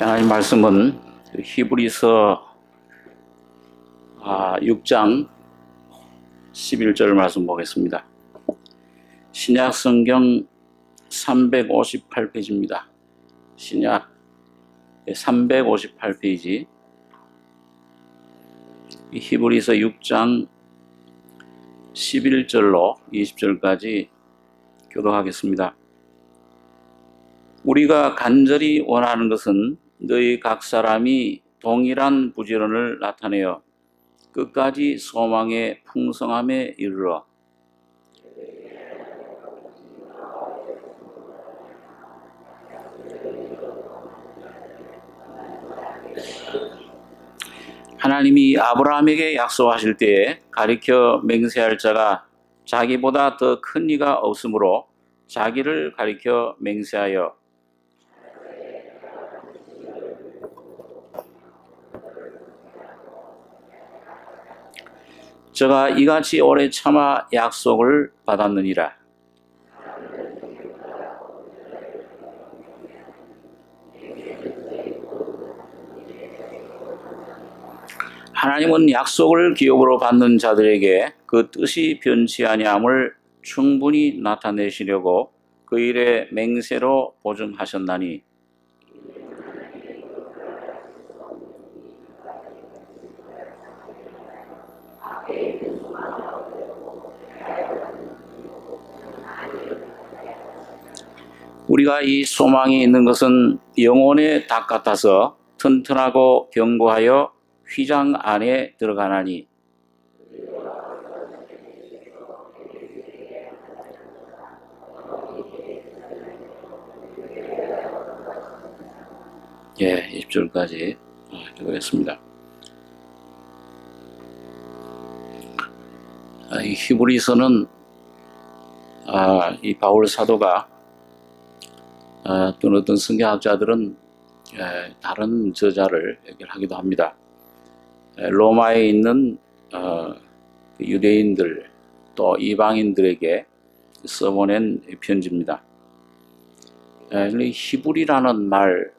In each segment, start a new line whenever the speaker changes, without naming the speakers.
하나님 말씀은 히브리서 6장 11절 말씀 보겠습니다. 신약 성경 358페이지입니다. 신약 358페이지 히브리서 6장 11절로 20절까지 교독하겠습니다. 우리가 간절히 원하는 것은 너희 각 사람이 동일한 부지런을 나타내어 끝까지 소망의 풍성함에 이르러 하나님이 아브라함에게 약속하실 때에 가리켜 맹세할 자가 자기보다 더 큰 이가 없으므로 자기를 가리켜 맹세하여 저가 이같이 오래 참아 약속을 받았느니라. 하나님은 약속을 기업으로 받는 자들에게 그 뜻이 변치 아니함을 충분히 나타내시려고 그 일의 맹세로 보증하셨나니 우리가 이 소망이 있는 것은 영혼의 닭 같아서 튼튼하고 견고하여 휘장 안에 들어가나니 예, 20절까지 읽겠습니다. 이 히브리서는 이 바울 사도가 또는 어떤 성경학자들은 다른 저자를 얘기하기도 합니다. 로마에 있는 유대인들 또 이방인들에게 써보낸 편지입니다. 히브리라는 말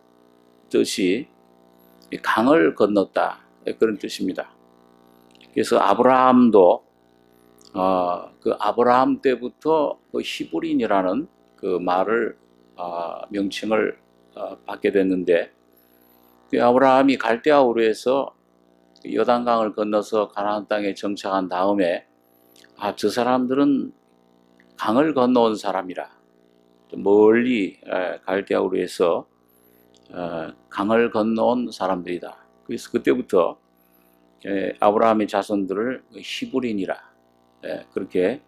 뜻이 강을 건넜다 그런 뜻입니다. 그래서 아브라함도 그 아브라함 때부터 그 히브리인이라는 그 말을 명칭을 받게 됐는데 그 아브라함이 갈대아 우르에서 요단강을 건너서 가나안 땅에 정착한 다음에 저 사람들은 강을 건너온 사람이라 멀리 갈대아 우르에서 강을 건너온 사람들이다. 그래서 그때부터 아브라함의 자손들을 히브리인이라 그렇게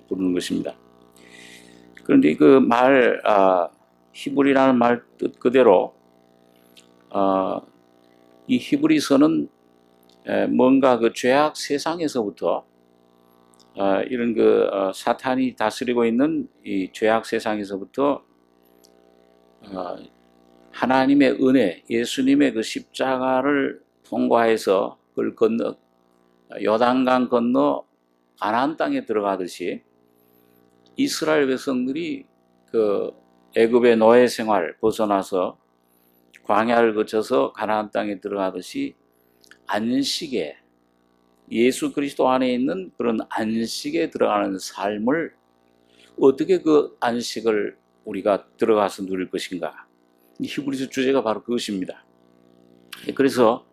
부르는 것입니다. 그런데 그 말 히브리라는 말 뜻 그대로 이 히브리서는 뭔가 그 죄악 세상에서부터 이런 그 사탄이 다스리고 있는 이 죄악 세상에서부터 하나님의 은혜, 예수님의 그 십자가를 통과해서 그걸 건너 요단강 건너 가나안 땅에 들어가듯이 이스라엘 백성들이 그 애굽의 노예 생활 벗어나서 광야를 거쳐서 가나안 땅에 들어가듯이 안식에 예수 그리스도 안에 있는 그런 안식에 들어가는 삶을 어떻게 그 안식을 우리가 들어가서 누릴 것인가? 히브리서 주제가 바로 그것입니다. 그래서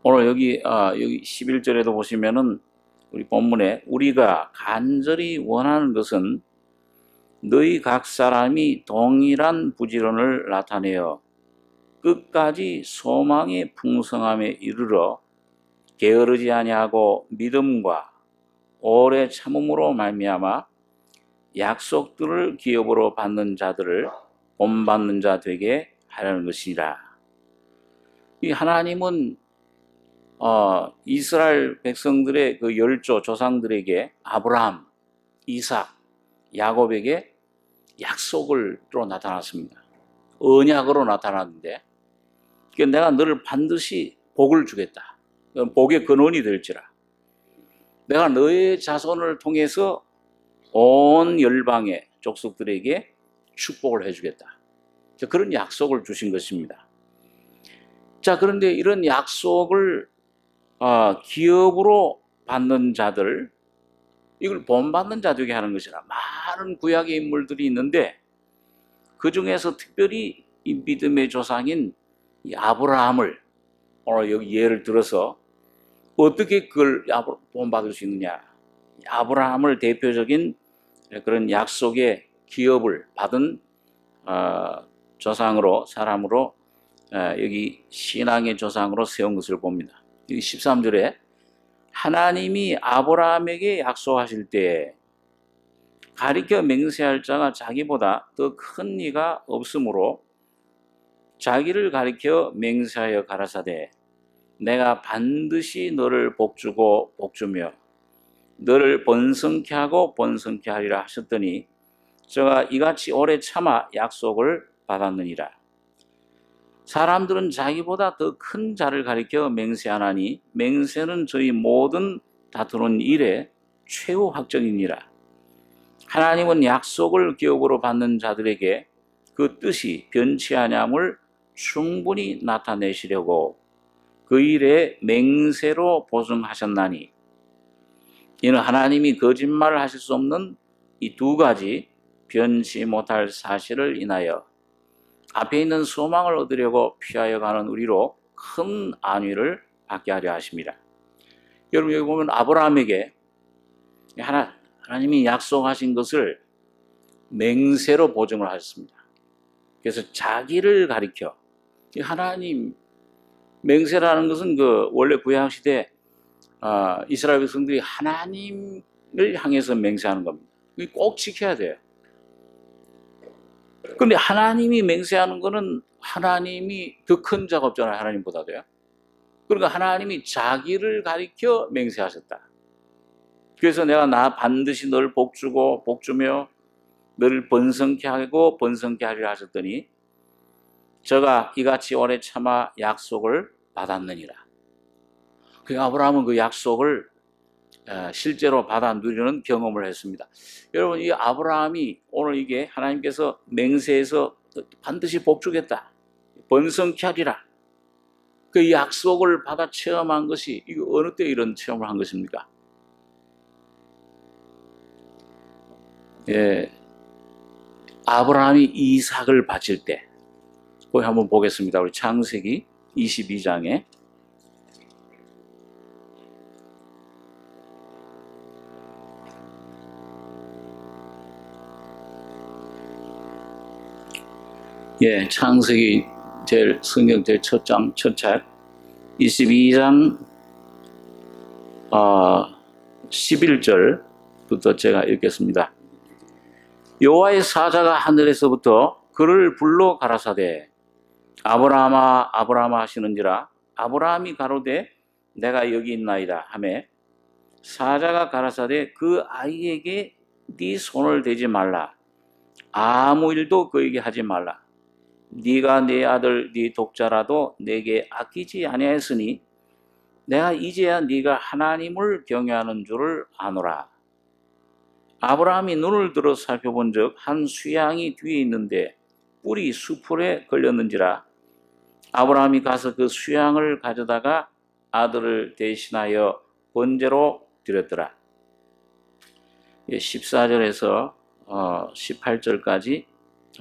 오늘 여기 11절에도 보시면은 우리 본문에 우리가 간절히 원하는 것은 너희 각 사람이 동일한 부지런을 나타내어 끝까지 소망의 풍성함에 이르러 게으르지 아니하고 믿음과 오래 참음으로 말미암아 약속들을 기업으로 받는 자들을 본받는 자 되게 하려는 것이라. 이 하나님은 이스라엘 백성들의 그 열조 조상들에게 아브라함, 이삭, 야곱에게 약속으로 나타났습니다. 언약으로 나타났는데 내가 너를 반드시 복을 주겠다. 복의 근원이 될지라. 내가 너의 자손을 통해서 온 열방의 족속들에게 축복을 해주겠다. 그런 약속을 주신 것입니다. 자, 그런데 이런 약속을 기업으로 받는 자들, 이걸 본받는 자들에게 하는 것이라 많은 구약의 인물들이 있는데 그 중에서 특별히 이 믿음의 조상인 이 아브라함을 오늘 여기 예를 들어서 어떻게 그걸 본받을 수 있느냐. 아브라함을 대표적인 그런 약속의 기업을 받은 조상으로, 사람으로 여기 신앙의 조상으로 세운 것을 봅니다. 여기 13절에 하나님이 아브라함에게 약속하실 때 가리켜 맹세할 자가 자기보다 더 큰 이가 없으므로 자기를 가리켜 맹세하여 가라사대 내가 반드시 너를 복주고 복주며 너를 번성케 하고 번성케 하리라 하셨더니 저가 이같이 오래 참아 약속을 받았느니라. 사람들은 자기보다 더 큰 자를 가리켜 맹세하나니 맹세는 저희 모든 다투는 일의 최후 확정이니라. 하나님은 약속을 기업으로 받는 자들에게 그 뜻이 변치 아니함을 충분히 나타내시려고 그 일에 맹세로 보증하셨나니 이는 하나님이 거짓말을 하실 수 없는 이 두 가지 변치 못할 사실을 인하여 앞에 있는 소망을 얻으려고 피하여 가는 우리로 큰 안위를 받게 하려 하십니다. 여러분 여기 보면 아브라함에게 하나님이 약속하신 것을 맹세로 보증을 하셨습니다. 그래서 자기를 가리켜 하나님 맹세라는 것은 그 원래 구약시대 이스라엘 백성들이 하나님을 향해서 맹세하는 겁니다. 꼭 지켜야 돼요. 그런데 하나님이 맹세하는 것은 하나님이 더 큰 자가 없잖아요. 하나님보다도요. 그러니까 하나님이 자기를 가리켜 맹세하셨다. 그래서 내가 반드시 너를 복주고 복주며 너를 번성케 하고 번성케 하리라 하셨더니 저가 이같이 오래 참아 약속을 받았느니라. 그 아브라함은 그 약속을 실제로 받아 누리는 경험을 했습니다. 여러분 이 아브라함이 오늘 이게 하나님께서 맹세해서 반드시 복주겠다. 번성케 하리라. 그 약속을 받아 체험한 것이 이거 어느 때 이런 체험을 한 것입니까? 예, 아브라함이 이삭을 바칠 때 거기 한번 보겠습니다. 우리 창세기 22장에 창세기 성경 제일 첫 책 22장 11절부터 제가 읽겠습니다. 여호와의 사자가 하늘에서부터 그를 불러 가라사대 아브라함아 아브라함아 하시는지라 아브라함이 가로되 내가 여기 있나이다 하매 사자가 가라사대 그 아이에게 네 손을 대지 말라 아무 일도 그에게 하지 말라 네가 네 아들 네 독자라도 내게 아끼지 아니하였으니 내가 이제야 네가 하나님을 경외하는 줄을 아노라. 아브라함이 눈을 들어 살펴본 적 한 수양이 뒤에 있는데 뿔이 수풀에 걸렸는지라 아브라함이 가서 그 수양을 가져다가 아들을 대신하여 번제로 드렸더라. 14절에서 18절까지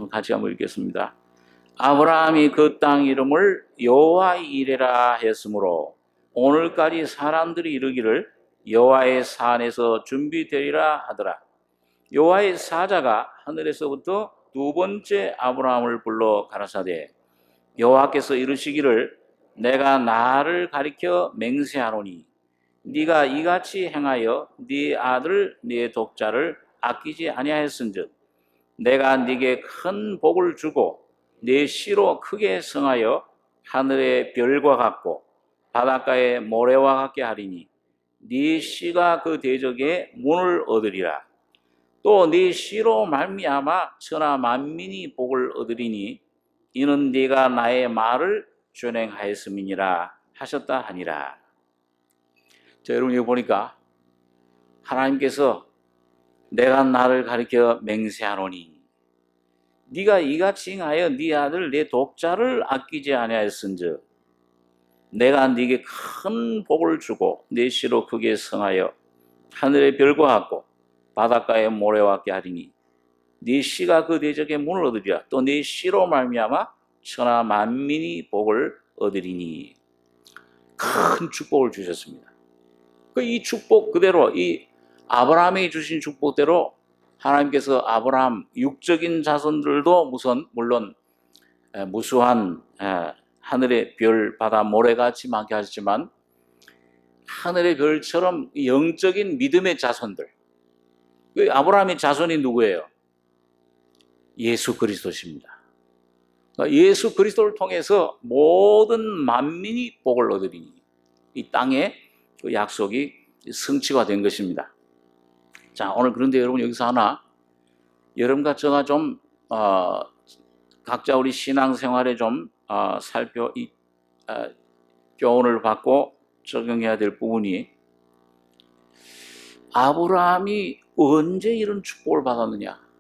같이 한번 읽겠습니다. 아브라함이 그 땅 이름을 여호와 이레라 했으므로 오늘까지 사람들이 이르기를 여호와의 산에서 준비되리라 하더라. 여호와의 사자가 하늘에서부터 두 번째 아브라함을 불러 가라사대 여호와께서 이르시기를 내가 나를 가리켜 맹세하노니 네가 이같이 행하여 네 아들 네 독자를 아끼지 아니하였은즉 내가 네게 큰 복을 주고 네 씨로 크게 성하여 하늘의 별과 같고 바닷가의 모래와 같게 하리니 네 씨가 그 대적의 문을 얻으리라. 또 네 씨로 말미암아 천하 만민이 복을 얻으리니 이는 네가 나의 말을 준행하였음이니라 하셨다 하니라. 자, 여러분 여기 보니까 하나님께서 내가 나를 가리켜 맹세하노니 네가 이같이 행하여 네 아들 네 독자를 아끼지 아니하였은즉 내가 네게 큰 복을 주고 네 씨로 크게 성하여 하늘의 별과 같고 바닷가의 모래와 같게 하리니 네 씨가 그 대적의 문을 얻으리라. 또 네 씨로 말미암아 천하 만민이 복을 얻으리니. 큰 축복을 주셨습니다. 이 축복 그대로, 이 아브라함이 주신 축복대로 하나님께서 아브라함 육적인 자손들도 물론 무수한 하늘의 별, 바다, 모래같이 많게 하셨지만 하늘의 별처럼 영적인 믿음의 자손들, 아브라함의 자손이 누구예요? 예수 그리스도십니다. 예수 그리스도를 통해서 모든 만민이 복을 얻으리니 이 땅에 그 약속이 성취가 된 것입니다. 자, 오늘 그런데 여러분 여기서 하나, 여러분과 제가 좀 각자 우리 신앙생활에 좀 교훈을 받고 적용해야 될 부분이, 아브라함이 언제 이런 축복을 받았느냐?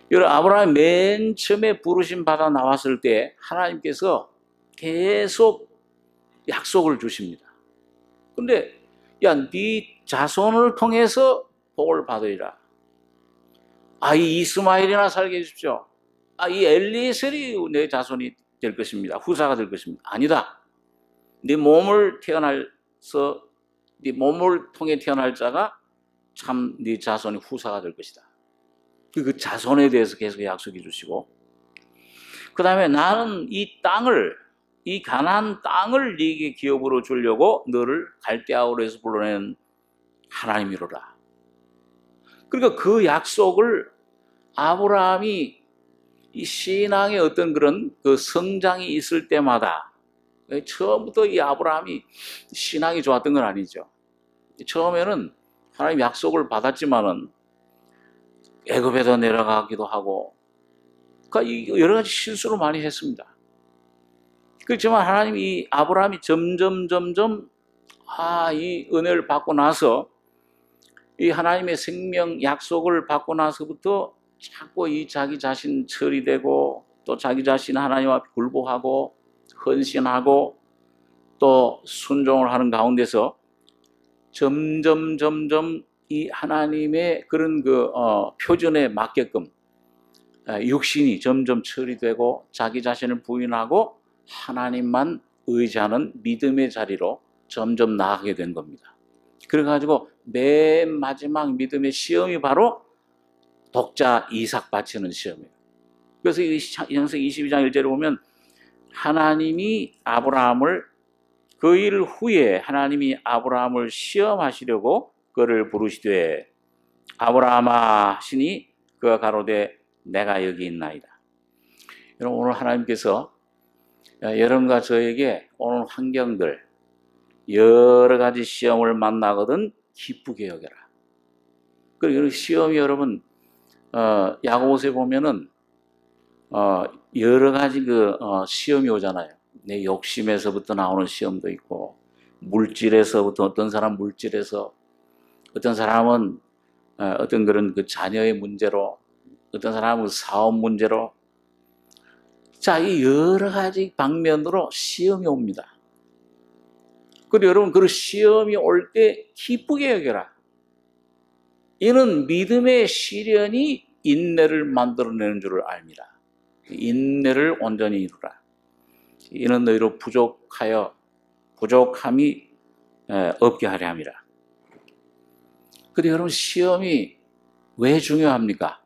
여러분, 아브라함이 맨 처음에 부르심 받아 나왔을 때 하나님께서 계속 약속을 주십니다. 근데 야, 네 자손을 통해서 복을 받으리라. 이 이스마엘이나 살게 해주십시오. 이 엘리에셀이 내 자손이 될 것입니다. 후사가 될 것입니다. 아니다. 네 몸을 통해 태어날 자가 참 네 자손의 후사가 될 것이다. 그 자손에 대해서 계속 약속해 주시고, 그 다음에 나는 이 가나안 땅을 네게 기업으로 주려고 너를 갈대아우르에서 불러낸 하나님이로라. 그러니까 그 약속을 아브라함이 이 신앙의 어떤 그런 그 성장이 있을 때마다, 처음부터 이 아브라함이 신앙이 좋았던 건 아니죠. 처음에는 하나님 약속을 받았지만은 애굽에도 내려가기도 하고, 그러니까 여러 가지 실수를 많이 했습니다. 그렇지만 하나님이 이 아브라함이 점점 이 은혜를 받고 나서, 이 하나님의 생명 약속을 받고 나서부터 자꾸 이 자기 자신 처리되고, 또 자기 자신 하나님 앞에 굴복하고 헌신하고 또 순종을 하는 가운데서 점점 이 하나님의 그런 표준에 맞게끔 육신이 점점 처리되고 자기 자신을 부인하고 하나님만 의지하는 믿음의 자리로 점점 나아가게 된 겁니다. 그래가지고 맨 마지막 믿음의 시험이 바로 독자 이삭 바치는 시험이에요. 그래서 이 창세기 22장 1절에 보면 하나님이 아브라함을, 그 일 후에 하나님이 아브라함을 시험하시려고 그를 부르시되 아브라함아 하시니 그가 가로되 내가 여기 있나이다. 여러분, 오늘 하나님께서 여러분과 저에게 오는 환경들, 여러 가지 시험을 만나거든 기쁘게 여겨라. 그리고 시험이 여러분, 야고보서에 보면은 여러 가지 시험이 오잖아요. 내 욕심에서부터 나오는 시험도 있고, 물질에서부터, 어떤 사람 물질에서, 어떤 사람은 어떤 그런 자녀의 문제로, 어떤 사람은 사업 문제로, 자, 이 여러 가지 방면으로 시험이 옵니다. 그리고 여러분, 그 시험이 올 때 기쁘게 여겨라. 이는 믿음의 시련이 인내를 만들어내는 줄을 압니다. 인내를 온전히 이루라. 이는 너희로 부족함이 없게 하려 함이라. 근데 여러분, 시험이 왜 중요합니까?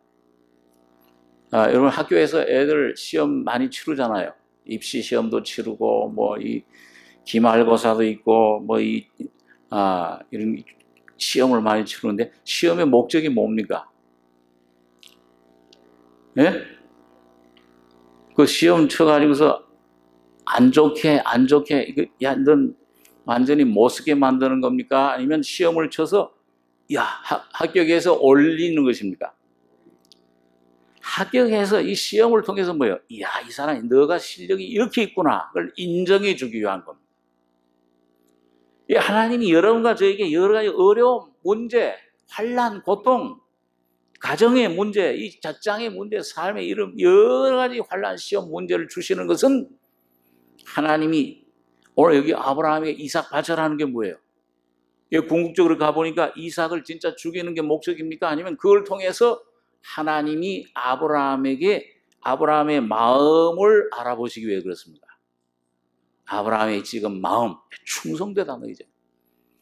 여러분, 학교에서 애들 시험 많이 치르잖아요. 입시 시험도 치르고, 이 기말고사도 있고, 이런 시험을 많이 치르는데, 시험의 목적이 뭡니까? 예? 그 시험 쳐가지고서 안 좋게, 야, 넌 완전히 못쓰게 만드는 겁니까? 아니면 시험을 쳐서, 합격해서 올리는 것입니까? 합격해서 이 시험을 통해서 뭐예요? 이 사람이 너가 실력이 이렇게 있구나. 그걸 인정해 주기 위한 겁니다. 하나님이 여러분과 저에게 여러 가지 어려움, 문제, 환난, 고통, 가정의 문제, 이 직장의 문제, 삶의 이런 여러 가지 환난, 시험, 문제를 주시는 것은 하나님이 오늘 여기 아브라함에게 이삭 바쳐라는 게 뭐예요? 궁극적으로 가보니까 이삭을 진짜 죽이는 게 목적입니까? 아니면 그걸 통해서 하나님이 아브라함의 마음을 알아보시기 위해 그렇습니다. 아브라함의 지금 마음, 충성되다 너 이제.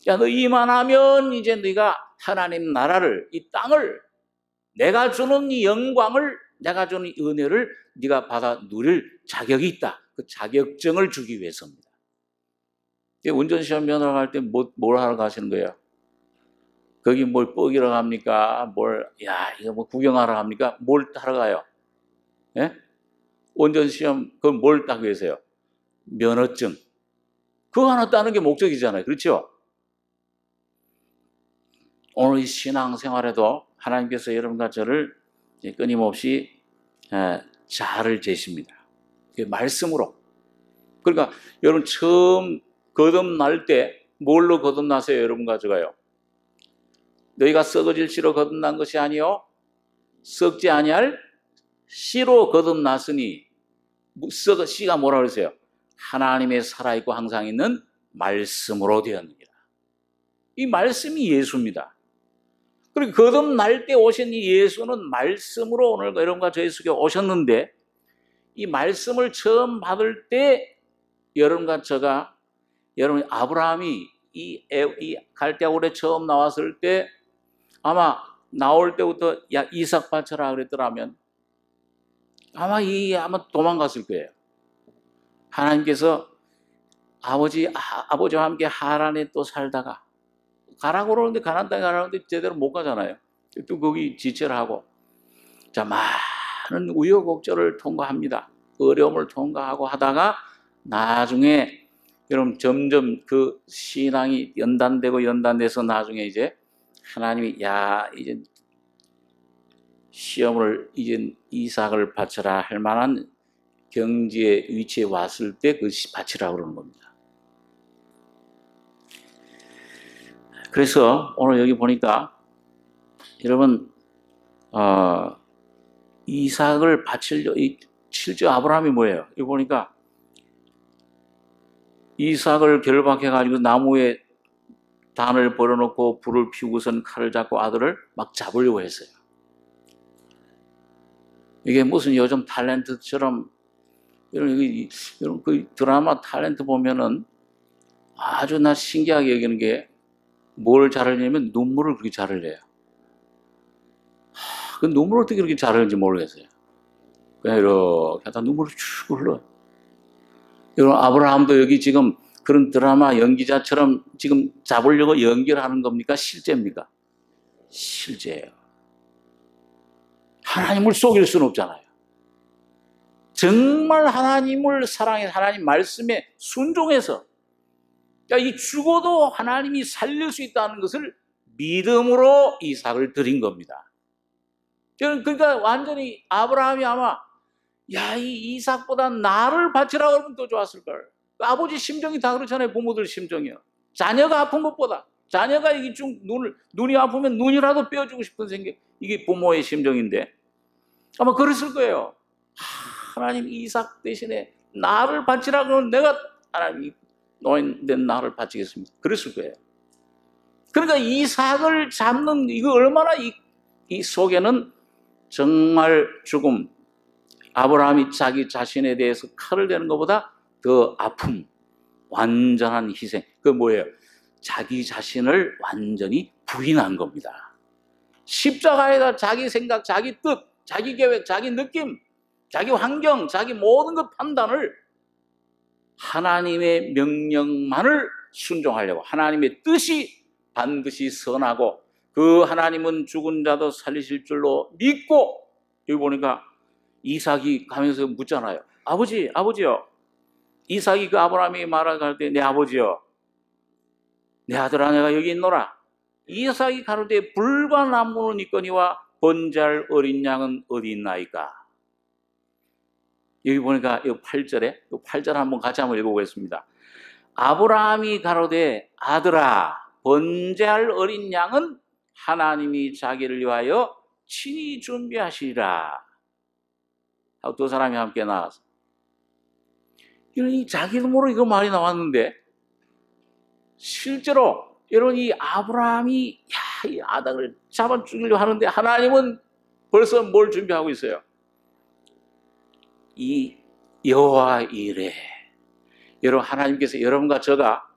야, 너 이만하면 이제 네가 하나님 나라를, 이 땅을, 내가 주는 이 영광을, 내가 주는 이 은혜를 네가 받아 누릴 자격이 있다. 그 자격증을 주기 위해서입니다. 운전시험 면허 갈 때 뭘 하러 가시는 거예요? 거기 뭘 뻐기러 갑니까? 이거 뭐 구경하러 갑니까? 뭘 하러 가요? 예? 운전시험, 그건 뭘 따기 위해서요? 면허증. 그거 하나 따는 게 목적이잖아요. 그렇죠? 오늘 이 신앙생활에도 하나님께서 여러분과 저를 끊임없이 자를 재십니다. 말씀으로. 그러니까 여러분 처음 거듭날 때 뭘로 거듭나세요? 여러분과 저가요. 너희가 썩어질 씨로 거듭난 것이 아니요 썩지 아니할 씨로 거듭났으니, 씨가 뭐라 그러세요? 하나님의 살아있고 항상 있는 말씀으로 되었느니라. 이 말씀이 예수입니다. 그리고 거듭날 때 오신 이 예수는 말씀으로 오늘 여러분과 저희 속에 오셨는데, 이 말씀을 처음 받을 때 여러분과 저가, 여러분 아브라함이 이 갈대아 굴에 처음 나왔을 때 아마 나올 때부터 야 이삭 바쳐라 그랬더라면 아마 도망갔을 거예요. 하나님께서 아버지와 함께 하란에 또 살다가 가라고 그러는데 가나안 땅에 가라는데 제대로 못 가잖아요. 또 거기 지체를 하고, 자 많은 우여곡절을 통과합니다. 어려움을 통과하고 하다가 나중에 여러분 점점 그 신앙이 연단돼서 나중에 이제 하나님이 이제 시험을 이제 이삭을 바쳐라 할 만한 경지의 위치에 왔을 때 그 바치라고 그러는 겁니다. 그래서 오늘 여기 보니까 여러분 이삭을 바치려 실제 아브라함이 뭐예요? 여기 보니까 이삭을 결박해가지고 나무에 단을 벌어놓고 불을 피우고선 칼을 잡고 아들을 막 잡으려고 했어요. 이게 무슨 요즘 탤런트처럼, 여러분 그 드라마 탤런트 보면은 아주 나 신기하게 여기는 게 뭘 잘 흘리냐면 눈물을 그렇게 잘 흘려요. 그 눈물을 어떻게 그렇게 잘 흘리는지 모르겠어요. 그냥 이렇게 하다 눈물을 쭉 흘러요. 여러분 아브라함도 여기 지금 그런 드라마 연기자처럼 지금 잡으려고 연기를 하는 겁니까? 실제입니까? 실제예요. 하나님을 속일 수는 없잖아요. 정말 하나님을 사랑해서 하나님 말씀에 순종해서 이 죽어도 하나님이 살릴 수 있다는 것을 믿음으로 이삭을 드린 겁니다. 그러니까 완전히 아브라함이 아마 이 이삭보다 나를 바치라고 하면 더 좋았을걸. 아버지 심정이 다 그렇잖아요. 부모들 심정이요. 자녀가 아픈 것보다, 자녀가 눈이 아프면 눈이라도 빼어주고 싶은 생각, 이게 부모의 심정인데 아마 그랬을 거예요. 하나님 이삭 대신에 나를 바치라고 하면 내가 하나님이 노인된 나를 바치겠습니다. 그랬을 거예요. 그러니까 이삭을 잡는 이거 얼마나 이 속에는 정말 죽음, 아브라함이 자기 자신에 대해서 칼을 대는 것보다 더 아픔, 완전한 희생. 그게 뭐예요? 자기 자신을 완전히 부인한 겁니다. 십자가에다 자기 생각, 자기 뜻, 자기 계획, 자기 느낌, 자기 환경, 자기 모든 것 판단을 하나님의 명령만을 순종하려고, 하나님의 뜻이 반드시 선하고 그 하나님은 죽은 자도 살리실 줄로 믿고, 여기 보니까 이삭이 가면서 묻잖아요. 아버지요. 이삭이 그 아브라함이 말할 때 내 아버지요, 내 아들아 내가 여기 있노라. 이삭이 가로되 불과 나무는 있거니와 번제할 어린 양은 어디 있나이까. 여기 보니까 이 8절 한번 같이 한번 읽어보겠습니다. 아브라함이 가로되 아들아 번제할 어린 양은 하나님이 자기를 위하여 친히 준비하시리라. 하고 두 사람이 함께 나와서 이 자기 이름으로 이거 말이 나왔는데 실제로 여러분 이 아브라함이 이 아닥을 잡아 죽이려고 하는데 하나님은 벌써 뭘 준비하고 있어요? 이 여호와 이레. 여러분 하나님께서 여러분과 저가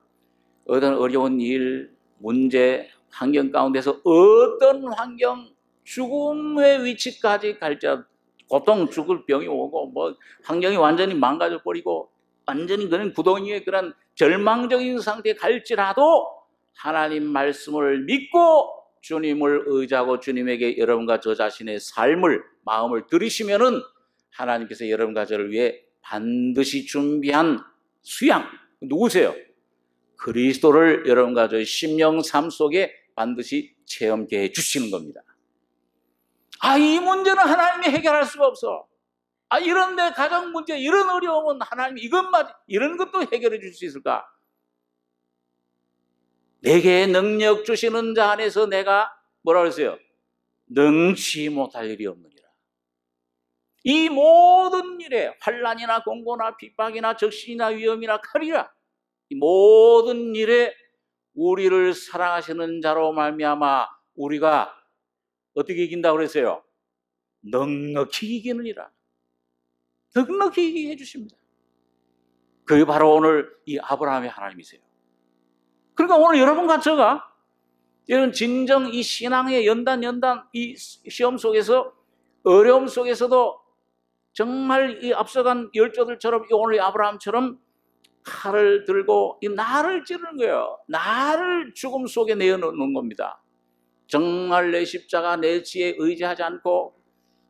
어떤 어려운 일, 문제, 환경 가운데서 어떤 환경, 죽음의 위치까지 갈지라도 고통, 죽을 병이 오고 뭐 환경이 완전히 망가져 버리고 완전히 그런 구덩이의 그런 절망적인 상태에 갈지라도 하나님 말씀을 믿고 주님을 의지하고 주님에게 여러분과 저 자신의 삶을 마음을 들이시면은 하나님께서 여러분과 저를 위해 반드시 준비한 수양 누구세요? 그리스도를 여러분과 저의 심령 삶 속에 반드시 체험케 해 주시는 겁니다. 이 문제는 하나님이 해결할 수가 없어. 이런 내 가정 문제, 이런 어려움은 하나님이 이런 것도 해결해 줄 수 있을까? 내게 능력 주시는 자 안에서 내가 뭐라 그랬어요? 능치 못할 일이 없느니라. 이 모든 일에 환난이나 공고나 핍박이나 적신이나 위험이나 칼이라 이 모든 일에 우리를 사랑하시는 자로 말미암아 우리가 어떻게 이긴다고 그랬어요? 넉넉히 이기느니라. 넉넉히 이기게 해주십니다. 그게 바로 오늘 이 아브라함의 하나님이세요. 그러니까 오늘 여러분과 저가 이런 진정 이 신앙의 연단 이 시험 속에서 어려움 속에서도 정말 이 앞서간 열조들처럼 오늘 아브라함처럼 칼을 들고 이 나를 찌르는 거예요. 나를 죽음 속에 내어놓는 겁니다. 정말 내 십자가 내 지혜에 의지하지 않고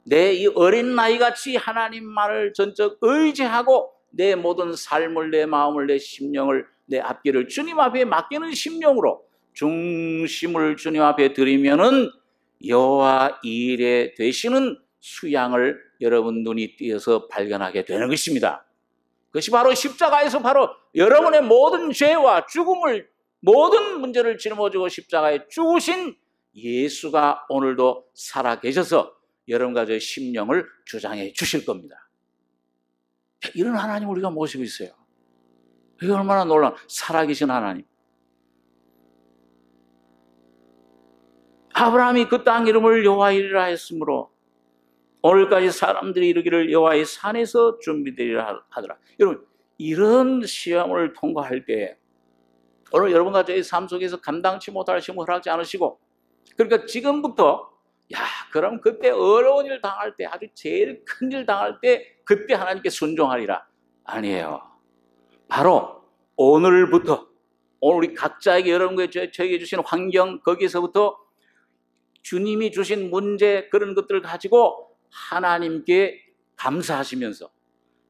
내 이 어린 나이같이 하나님만을 전적 의지하고 내 모든 삶을 내 마음을 내 심령을 내 앞길을 주님 앞에 맡기는 심령으로 중심을 주님 앞에 드리면은 여호와 일에 되시는 수양을 여러분 눈이 띄어서 발견하게 되는 것입니다. 그것이 바로 십자가에서 바로 여러분의 모든 죄와 죽음을 모든 문제를 짊어지고 십자가에 죽으신 예수가 오늘도 살아계셔서 여러분과 저의 심령을 주장해 주실 겁니다. 이런 하나님 우리가 모시고 있어요. 이게 얼마나 놀라운 살아계신 하나님. 아브라함이 그 땅 이름을 여호와이라 했으므로 오늘까지 사람들이 이르기를 여호와의 산에서 준비되리라 하더라. 여러분 이런 시험을 통과할 때 오늘 여러분과 저의 삶 속에서 감당치 못할 시험을 허락하지 않으시고 그러니까 지금부터 그럼 그때 어려운 일 당할 때 아주 제일 큰 일 당할 때 그때 하나님께 순종하리라. 아니에요. 바로 오늘부터 오늘 우리 각자에게 여러분께 저에게 주신 환경 거기에서부터 주님이 주신 문제 그런 것들을 가지고 하나님께 감사하시면서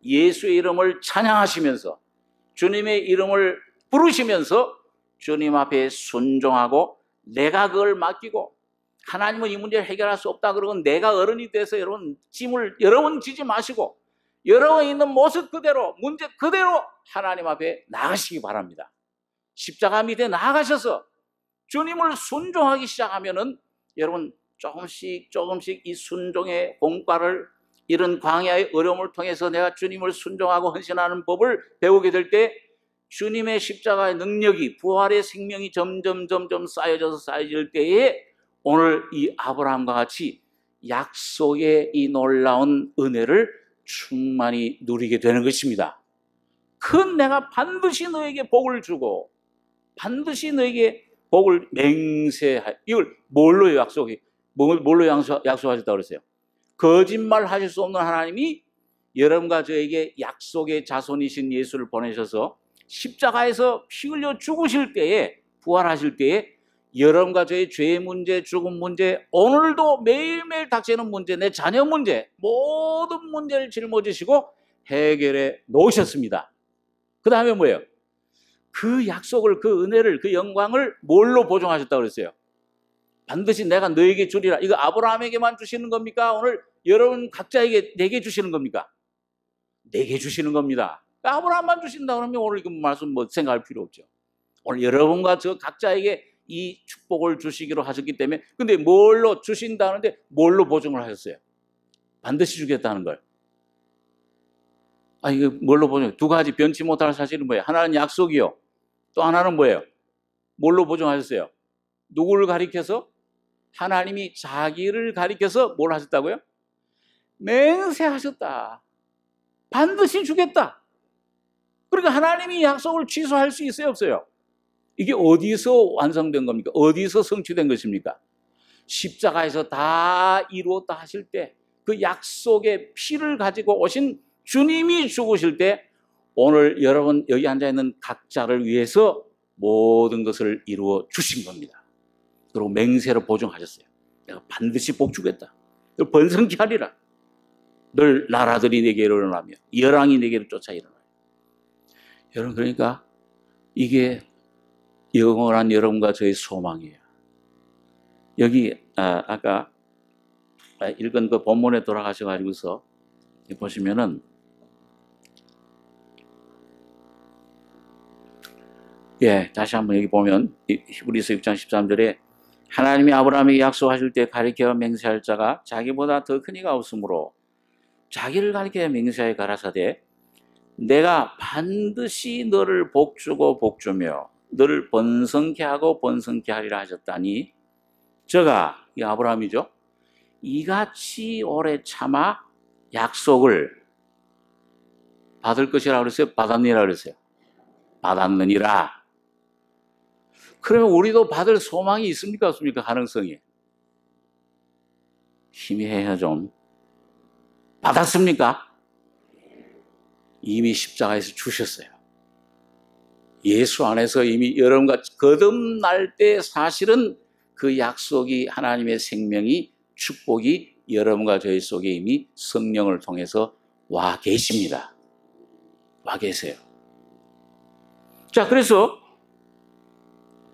예수의 이름을 찬양하시면서 주님의 이름을 부르시면서 주님 앞에 순종하고 내가 그걸 맡기고 하나님은 이 문제를 해결할 수 없다 그러고 내가 어른이 돼서 여러분 짐을 여러분 지지 마시고 여러분 있는 모습 그대로 문제 그대로 하나님 앞에 나가시기 바랍니다. 십자가 밑에 나가셔서 주님을 순종하기 시작하면은 여러분 조금씩 이 순종의 공과를 이런 광야의 어려움을 통해서 내가 주님을 순종하고 헌신하는 법을 배우게 될 때 주님의 십자가의 능력이 부활의 생명이 점점 쌓여질 때에 오늘 이 아브라함과 같이 약속의 이 놀라운 은혜를 충만히 누리게 되는 것입니다. 큰 내가 반드시 너에게 복을 주고 반드시 너에게 복을 맹세하여 이걸 뭘로 약속하셨다고 그랬어요? 거짓말 하실 수 없는 하나님이 여러분과 저에게 약속의 자손이신 예수를 보내셔서 십자가에서 피 흘려 죽으실 때에 부활하실 때에 여러분과 저의 죄의 문제, 죽음 문제, 오늘도 매일매일 닥치는 문제, 내 자녀 문제 모든 문제를 짊어지시고 해결해 놓으셨습니다. 그 다음에 뭐예요? 그 약속을 그 은혜를 그 영광을 뭘로 보증하셨다고 그랬어요? 반드시 내가 너에게 주리라. 이거 아브라함에게만 주시는 겁니까? 오늘 여러분 각자에게 내게 주시는 겁니까? 내게 주시는 겁니다. 아브라함만 주신다 그러면 오늘 이거 말씀 생각할 필요 없죠. 오늘 여러분과 저 각자에게 이 축복을 주시기로 하셨기 때문에 근데 뭘로 주신다는데 뭘로 보증을 하셨어요? 반드시 주겠다는 걸. 이거 뭘로 보죠? 두 가지 변치 못할 사실은 뭐예요? 하나는 약속이요. 또 하나는 뭐예요? 뭘로 보정하셨어요? 누구를 가리켜서? 하나님이 자기를 가리켜서 뭘 하셨다고요? 맹세하셨다. 반드시 주겠다. 그러니까 하나님이 약속을 취소할 수 있어요, 없어요? 이게 어디서 완성된 겁니까? 어디서 성취된 것입니까? 십자가에서 다 이루었다 하실 때, 그 약속의 피를 가지고 오신 주님이 죽으실 때, 오늘 여러분 여기 앉아있는 각자를 위해서 모든 것을 이루어 주신 겁니다. 그리고 맹세로 보증하셨어요. 내가 반드시 복 주겠다. 번성케 하리라. 늘 나라들이 내게로 일어나며 열왕이 내게로 쫓아 일어나요. 여러분, 그러니까 이게 영원한 여러분과 저의 소망이에요. 여기 아까 읽은 그 본문에 돌아가셔가지고서 보시면은 다시 한번 여기 보면 히브리서 6장 13절에 하나님이 아브라함에게 약속하실 때 가리켜 맹세할 자가 자기보다 더 큰 이가 없으므로 자기를 가리켜 맹세하여 가라사대 내가 반드시 너를 복주고 복주며 너를 번성케 하고 번성케 하리라 하셨다니, 저가 이 아브라함이죠. 이같이 오래 참아 약속을 받을 것이라 그랬어요? 받았느니라 그랬어요? 받았느니라. 그러면 우리도 받을 소망이 있습니까? 없습니까? 가능성이. 희미해요 좀. 받았습니까? 이미 십자가에서 주셨어요. 예수 안에서 이미 여러분과 거듭날 때 사실은 그 약속이 하나님의 생명이 축복이 여러분과 저희 속에 이미 성령을 통해서 와 계십니다. 와 계세요. 자, 그래서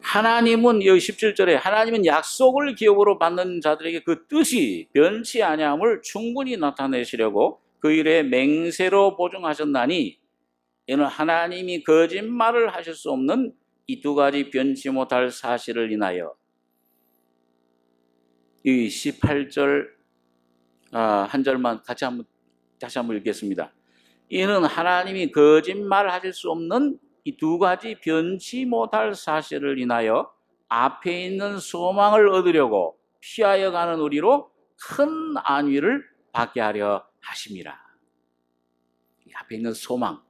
하나님은 여기 17절에 하나님은 약속을 기업으로 받는 자들에게 그 뜻이 변치 아니함을 충분히 나타내시려고 그 일에 맹세로 보증하셨나니, 이는 하나님이 거짓말을 하실 수 없는 이 두 가지 변치 못할 사실을 인하여. 이 18절 한 절만 다시 한번 읽겠습니다. 이는 하나님이 거짓말 하실 수 없는 이 두 가지 변치 못할 사실을 인하여 앞에 있는 소망을 얻으려고 피하여 가는 우리로 큰 안위를 받게 하려 하심이라. 이 앞에 있는 소망,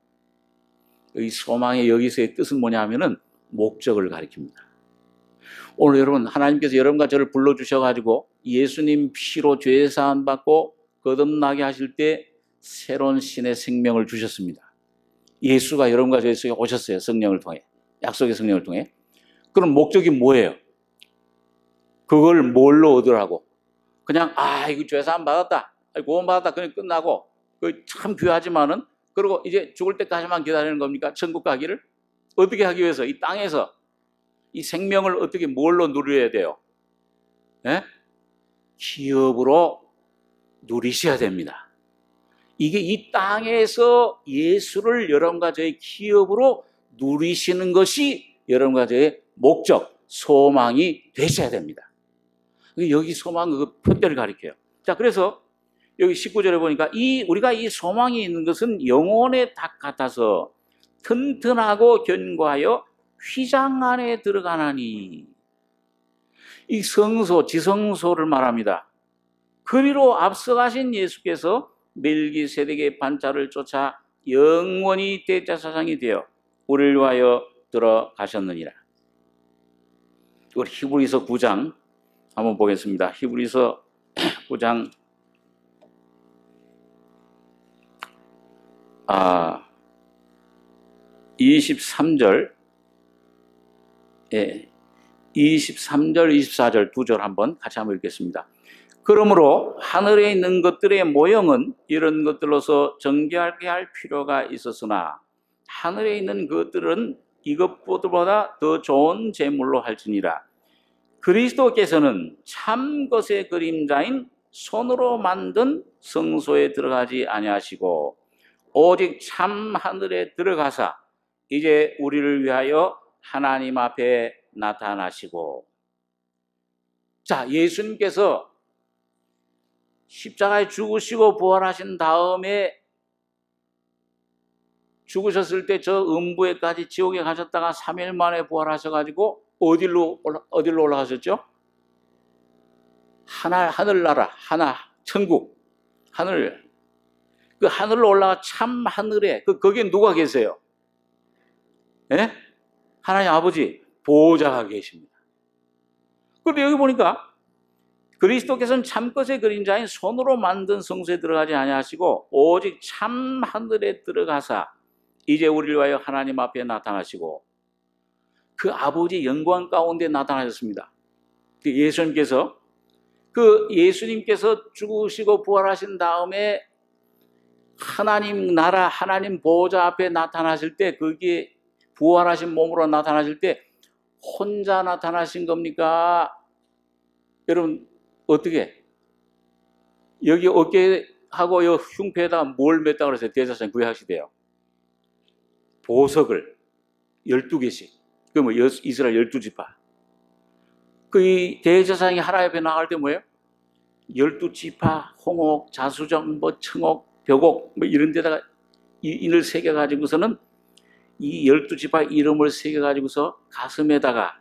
이 소망의 여기서의 뜻은 뭐냐 하면은 목적을 가리킵니다. 오늘 여러분, 하나님께서 여러분과 저를 불러주셔가지고 예수님 피로 죄 사함 받고 거듭나게 하실 때 새로운 신의 생명을 주셨습니다. 예수가 여러분과 저희 속에 오셨어요. 성령을 통해. 약속의 성령을 통해. 그럼 목적이 뭐예요? 그걸 뭘로 얻으라고? 그냥 이거 죄 사함 받았다, 구원 받았다, 그냥 끝나고 참 귀하지만은 그리고 이제 죽을 때까지만 기다리는 겁니까? 천국 가기를? 어떻게 하기 위해서 이 땅에서 이 생명을 어떻게 뭘로 누려야 돼요? 기업으로 누리셔야 됩니다. 이게 이 땅에서 예수를 여러분과 저의 기업으로 누리시는 것이 여러분과 저의 목적, 소망이 되셔야 됩니다. 여기 소망 그 표대를 가리켜요. 자, 그래서 여기 19절에 보니까 우리가 이 소망이 있는 것은 영혼의 닭 같아서 튼튼하고 견고하여 휘장 안에 들어가나니. 이 성소, 지성소를 말합니다. 그리로 앞서가신 예수께서 멜기세덱의 반차를 쫓아 영원히 대제사장이 되어 우리를 위하여 들어가셨느니라. 이걸 히브리서 9장 한번 보겠습니다. 히브리서 9장 23절 23절, 24절 두 절 한번 같이 한번 읽겠습니다. 그러므로 하늘에 있는 것들의 모형은 이런 것들로서 정결하게 할 필요가 있었으나 하늘에 있는 것들은 이것보다 더 좋은 제물로 할지니라. 그리스도께서는 참 것의 그림자인 손으로 만든 성소에 들어가지 아니하시고 오직 참 하늘에 들어가사 이제 우리를 위하여 하나님 앞에 나타나시고. 자, 예수님께서 십자가에 죽으시고 부활하신 다음에 죽으셨을 때 저 음부에까지 지옥에 가셨다가 3일 만에 부활하셔가지고 어디로 올라가셨죠? 하늘나라, 천국, 하늘. 그 하늘로 올라가 참 하늘에, 거기에 누가 계세요? 예? 하나님 아버지, 보호자가 계십니다. 그런데 여기 보니까 그리스도께서는 참것의 그림자인 손으로 만든 성소에 들어가지 아니하시고 오직 참 하늘에 들어가사 이제 우리를 위하여 하나님 앞에 나타나시고 그 아버지 영광 가운데 나타나셨습니다. 예수님께서 죽으시고 부활하신 다음에 하나님 나라, 하나님 보호자 앞에 나타나실 때, 거기에 부활하신 몸으로 나타나실 때 혼자 나타나신 겁니까? 여러분 어떻게? 여기 어깨하고 요 흉패에다 뭘 맸다 그랬어요? 대제사장 구약시대요. 보석을 12개씩. 그 뭐 이스라엘 12지파. 이 대제사장이 하나님 앞에 나갈 때 뭐예요? 12지파, 홍옥, 자수정, 청옥, 벽옥 이런 데다가 인을 새겨 가지고서는 이 12지파 이름을 새겨 가지고서 가슴에다가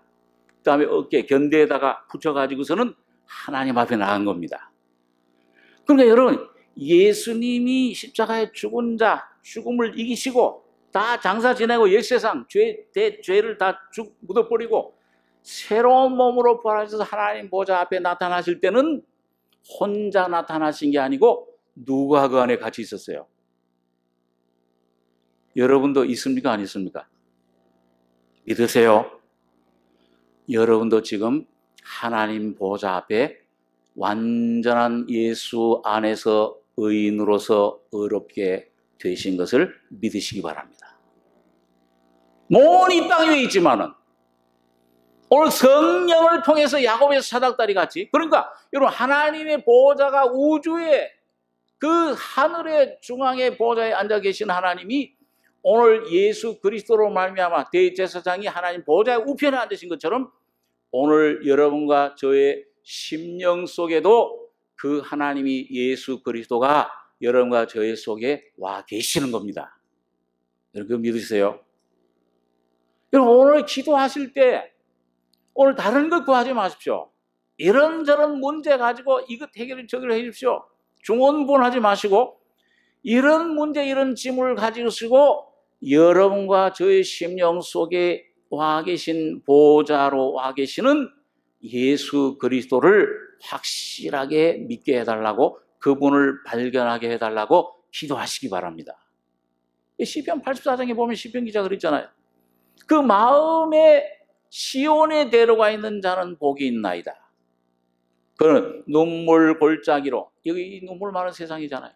그다음에 어깨 견대에다가 붙여 가지고서는 하나님 앞에 나간 겁니다. 그러니까 여러분, 예수님이 십자가에 죽은 자, 죽음을 이기시고 다 장사 지내고 역세상 죄를 다 묻어버리고 새로운 몸으로 부활하셔서 하나님 보좌 앞에 나타나실 때는 혼자 나타나신 게 아니고 누가 그 안에 같이 있었어요? 여러분도 있습니까? 안 있습니까? 믿으세요? 여러분도 지금 하나님 보좌 앞에 완전한 예수 안에서 의인으로서 의롭게 되신 것을 믿으시기 바랍니다. 몸은 이 땅 위에 있지만은 오늘 성령을 통해서 야곱의 사닥다리 같이, 그러니까 여러분 하나님의 보호자가 우주의 그 하늘의 중앙의 보호자에 앉아 계신 하나님이 오늘 예수 그리스도로 말미암아 대제사장이 하나님 보호자의 우편에 앉으신 것처럼 오늘 여러분과 저의 심령 속에도 그 하나님이 예수 그리스도가 여러분과 저의 속에 와 계시는 겁니다. 여러분 믿으세요? 여러분 오늘 기도하실 때 오늘 다른 것 구하지 마십시오. 이런저런 문제 가지고 이것 해결 저걸 해 주십시오. 중언부언하지 마시고 이런 문제 이런 짐을 가지고 쓰고 여러분과 저의 심령 속에 와 계신 보호자로 와 계시는 예수 그리스도를 확실하게 믿게 해달라고, 그분을 발견하게 해달라고 기도하시기 바랍니다. 시편 84장에 보면 시편 기자가 그랬잖아요. 그 마음에 시온에 데려가 있는 자는 복이 있나이다. 그는 눈물 골짜기로, 여기 눈물 많은 세상이잖아요.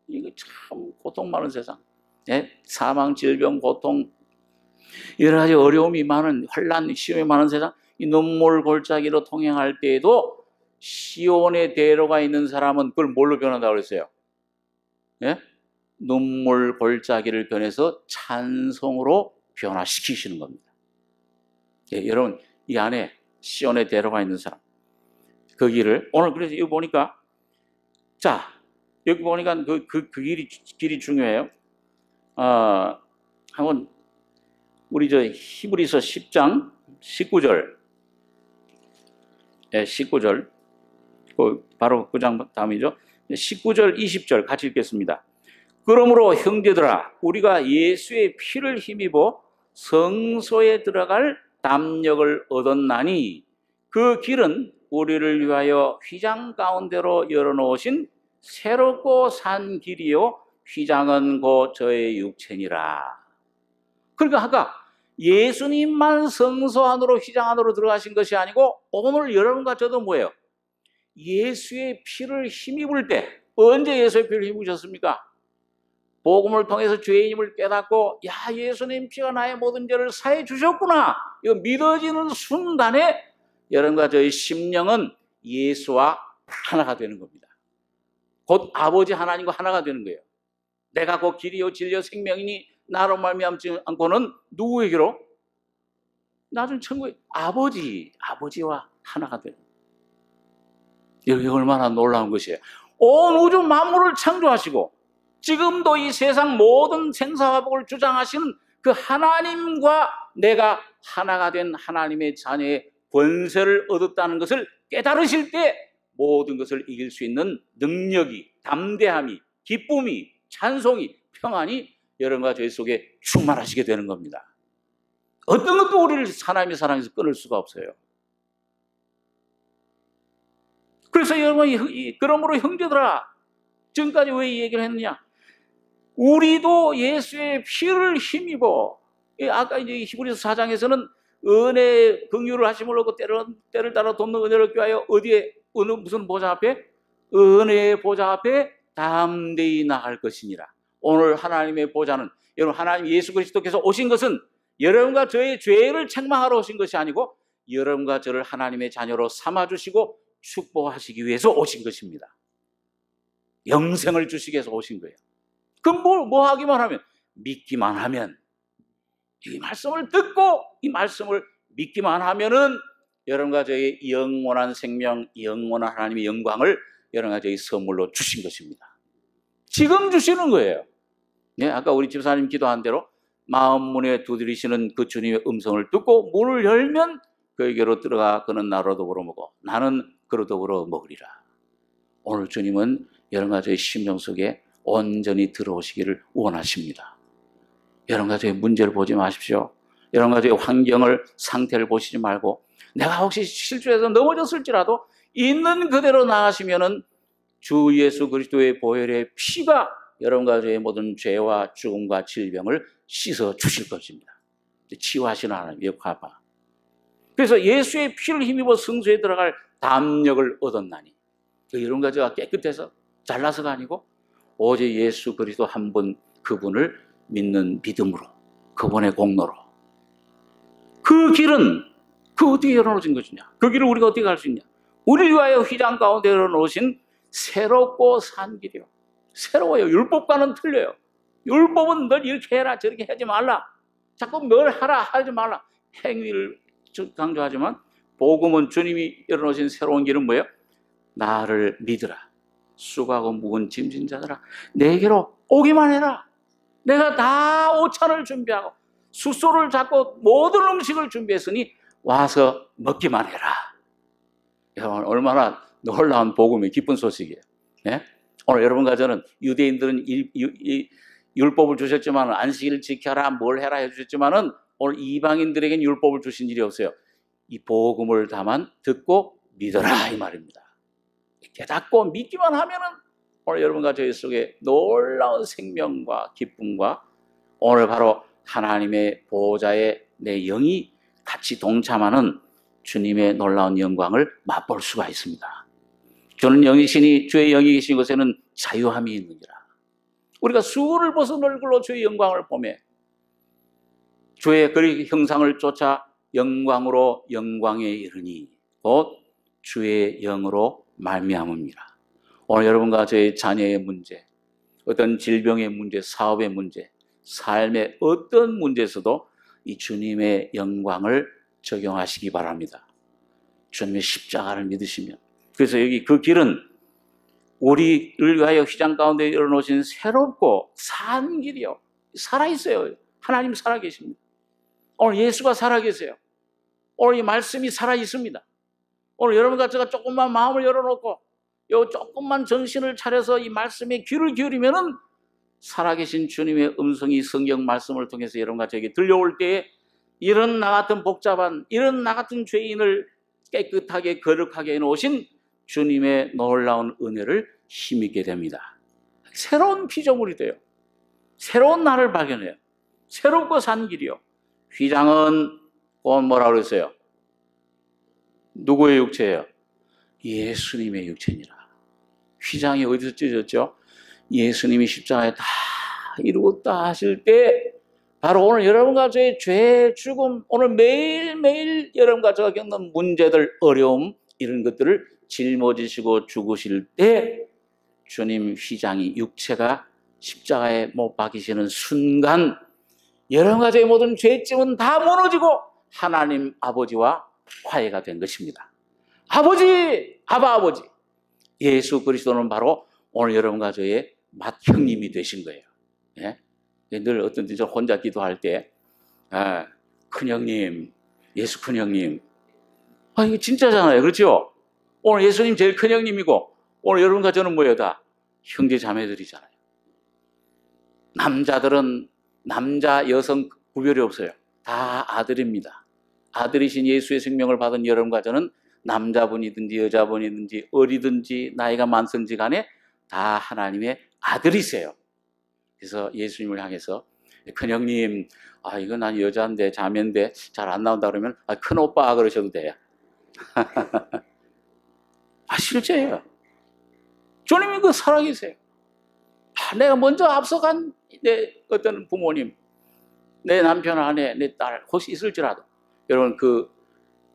이거 참 고통 많은 세상. 예? 사망, 질병, 고통, 여러 가지 어려움이 많은, 환난, 시험이 많은 세상. 이 눈물 골짜기로 통행할 때에도 시온에 데려가 있는 사람은 그걸 뭘로 변한다고 그랬어요? 예? 눈물 골짜기를 변해서 찬송으로 변화시키시는 겁니다. 예, 여러분 이 안에 시온에 데려가 있는 사람, 그 길을 오늘 그래서 이거 보니까, 자 여기 보니까 그 길이 중요해요. 한번 우리 저 히브리서 10장 19절, 예, 19절, 바로 그 장 다음이죠. 19절 20절 같이 읽겠습니다. 그러므로 형제들아, 우리가 예수의 피를 힘입어 성소에 들어갈 담력을 얻었나니 그 길은 우리를 위하여 휘장 가운데로 열어놓으신 새롭고 산 길이요 휘장은 곧 저의 육체니라. 그러니까 아까 예수님만 성소 안으로 휘장 안으로 들어가신 것이 아니고 오늘 여러분과 저도 뭐예요? 예수의 피를 힘입을 때, 언제 예수의 피를 힘입으셨습니까? 복음을 통해서 죄인임을 깨닫고, 야, 예수님 피가 나의 모든 죄를 사해 주셨구나, 이거 믿어지는 순간에 여러분과 저의 심령은 예수와 하나가 되는 겁니다. 곧 아버지 하나님과 하나가 되는 거예요. 내가 곧 길이요 진리요 생명이니 나로 말미암지 않고는 누구에게로? 나중 천국에 아버지와 하나가 되는 거예요. 이게 얼마나 놀라운 것이에요. 온 우주 만물을 창조하시고 지금도 이 세상 모든 생사화복을 주장하시는 그 하나님과 내가 하나가 된 하나님의 자녀의 권세를 얻었다는 것을 깨달으실 때 모든 것을 이길 수 있는 능력이, 담대함이, 기쁨이, 찬송이, 평안이 여러분과 저희 속에 충만하시게 되는 겁니다. 어떤 것도 우리를 하나님의 사랑에서 끊을 수가 없어요. 그래서 여러분, 그러므로 형제들아, 지금까지 왜 이 얘기를 했느냐? 우리도 예수의 피를 힘입어, 아까 이제 히브리서 4장에서는 은혜 긍휼을 하심을 얻고 때를 따라 돕는 은혜를 꾀하여 어디에 어느 무슨 보좌 앞에? 은혜의 보좌 앞에 담대히 나갈 것이니라. 오늘 하나님의 보좌는, 여러분, 하나님 예수 그리스도께서 오신 것은 여러분과 저의 죄를 책망하러 오신 것이 아니고 여러분과 저를 하나님의 자녀로 삼아주시고 축복하시기 위해서 오신 것입니다. 영생을 주시기 위해서 오신 거예요. 그럼 뭐 하기만 하면? 믿기만 하면, 이 말씀을 듣고 이 말씀을 믿기만 하면은 여러분과 저의 영원한 생명, 영원한 하나님의 영광을 여러분과 저희 선물로 주신 것입니다. 지금 주시는 거예요. 네, 아까 우리 집사님 기도한 대로 마음 문에 두드리시는 그 주님의 음성을 듣고 문을 열면 그에게로 들어가 그는 나로 더불어 먹어 나는 그로 더불어 먹으리라. 오늘 주님은 여러분과 저의 심령 속에 온전히 들어오시기를 원하십니다. 여러분과 저의 문제를 보지 마십시오. 여러분과 저의 환경을, 상태를 보시지 말고 내가 혹시 실수해서 넘어졌을지라도 있는 그대로 나가시면은 주 예수 그리스도의 보혈의 피가 여러분과 저의 모든 죄와 죽음과 질병을 씻어 주실 것입니다. 치유하시는 하나님 역하바. 그래서 예수의 피를 힘입어 성소에 들어갈 담력을 얻었나니, 여러분과 제가 깨끗해서 잘나서가 아니고 오직 예수 그리스도 한 분, 그분을 믿는 믿음으로, 그분의 공로로. 그 길은 어떻게 열어놓으신 것이냐? 그 길을 우리가 어떻게 갈 수 있냐? 우리를 위하여 휘장 가운데 열어놓으신 새롭고 산 길이요. 새로워요. 율법과는 틀려요. 율법은 널 이렇게 해라 저렇게 하지 말라, 자꾸 뭘 하라 하지 말라, 행위를 강조하지만 복음은 주님이 열어놓으신 새로운 길은 뭐예요? 나를 믿으라. 수고하고 무거운 짐진 자들아 내게로 오기만 해라. 내가 다 오찬을 준비하고 숫소를 잡고 모든 음식을 준비했으니 와서 먹기만 해라. 여러분, 얼마나 놀라운 복음이 기쁜 소식이에요. 예? 오늘 여러분과 저는, 유대인들은 율법을 주셨지만 안식일을 지켜라 뭘 해라 해주셨지만은 오늘 이방인들에게는 율법을 주신 일이 없어요. 이 복음을 다만 듣고 믿어라 이 말입니다. 깨닫고 믿기만 하면은 오늘 여러분과 저희 속에 놀라운 생명과 기쁨과 오늘 바로 하나님의 보호자의 내 영이 같이 동참하는 주님의 놀라운 영광을 맛볼 수가 있습니다. 주는 영이시니 주의 영이 계신 곳에는 자유함이 있느니라. 우리가 수를 벗은 얼굴로 주의 영광을 보며 주의 그 형상을 쫓아 영광으로 영광에 이르니 곧 주의 영으로 말미암음이라. 오늘 여러분과 저의 자녀의 문제, 어떤 질병의 문제, 사업의 문제, 삶의 어떤 문제에서도 이 주님의 영광을 적용하시기 바랍니다. 주님의 십자가를 믿으시면. 그래서 여기 그 길은 우리를 위하여 휘장 가운데 열어놓으신 새롭고 산 길이요. 살아있어요. 하나님 살아계십니다. 오늘 예수가 살아계세요. 오늘 이 말씀이 살아있습니다. 오늘 여러분과 제가 조금만 마음을 열어놓고 요 조금만 정신을 차려서 이 말씀에 귀를 기울이면은 살아계신 주님의 음성이 성경 말씀을 통해서 여러분과 저에게 들려올 때에 이런 나 같은 복잡한, 이런 나 같은 죄인을 깨끗하게 거룩하게 해놓으신 주님의 놀라운 은혜를 힘입게 됩니다. 새로운 피조물이 돼요. 새로운 나를 발견해요. 새롭고 산 길이요. 휘장은 곧 뭐라고 그랬어요? 누구의 육체예요? 예수님의 육체니라. 휘장이 어디서 찢어졌죠? 예수님이 십자가에 다 이루었다 하실 때 바로 오늘 여러분과 저의 죄, 죽음, 오늘 매일매일 여러분과 제가 겪는 문제들, 어려움 이런 것들을 짊어지시고 죽으실 때 주님 휘장이, 육체가 십자가에 못 박히시는 순간 여러분과 저의 모든 죄짐은 다 무너지고 하나님 아버지와 화해가 된 것입니다. 아버지, 아버지. 예수 그리스도는 바로 오늘 여러분과 저의 맏형님이 되신 거예요. 예? 늘 어떤 때 저 혼자 기도할 때 큰형님, 예수 큰형님, 이게 진짜잖아요. 그렇죠? 오늘 예수님 제일 큰형님이고 오늘 여러분과 저는 뭐예요? 다 형제 자매들이잖아요. 남자들은 남자, 여성 구별이 없어요. 다 아들입니다. 아들이신 예수의 생명을 받은 여러분과 저는 남자분이든지 여자분이든지 어리든지 나이가 많든지 간에 다 하나님의 아들이세요. 그래서 예수님을 향해서 큰형님, 이거 난 여자인데 자매인데 잘 안 나온다 그러면 큰오빠 그러셔도 돼요. 실제예요. 주님이 그 살아계세요. 내가 먼저 앞서간 내 어떤 부모님, 내 남편, 아내, 내 딸 혹시 있을지라도 여러분 그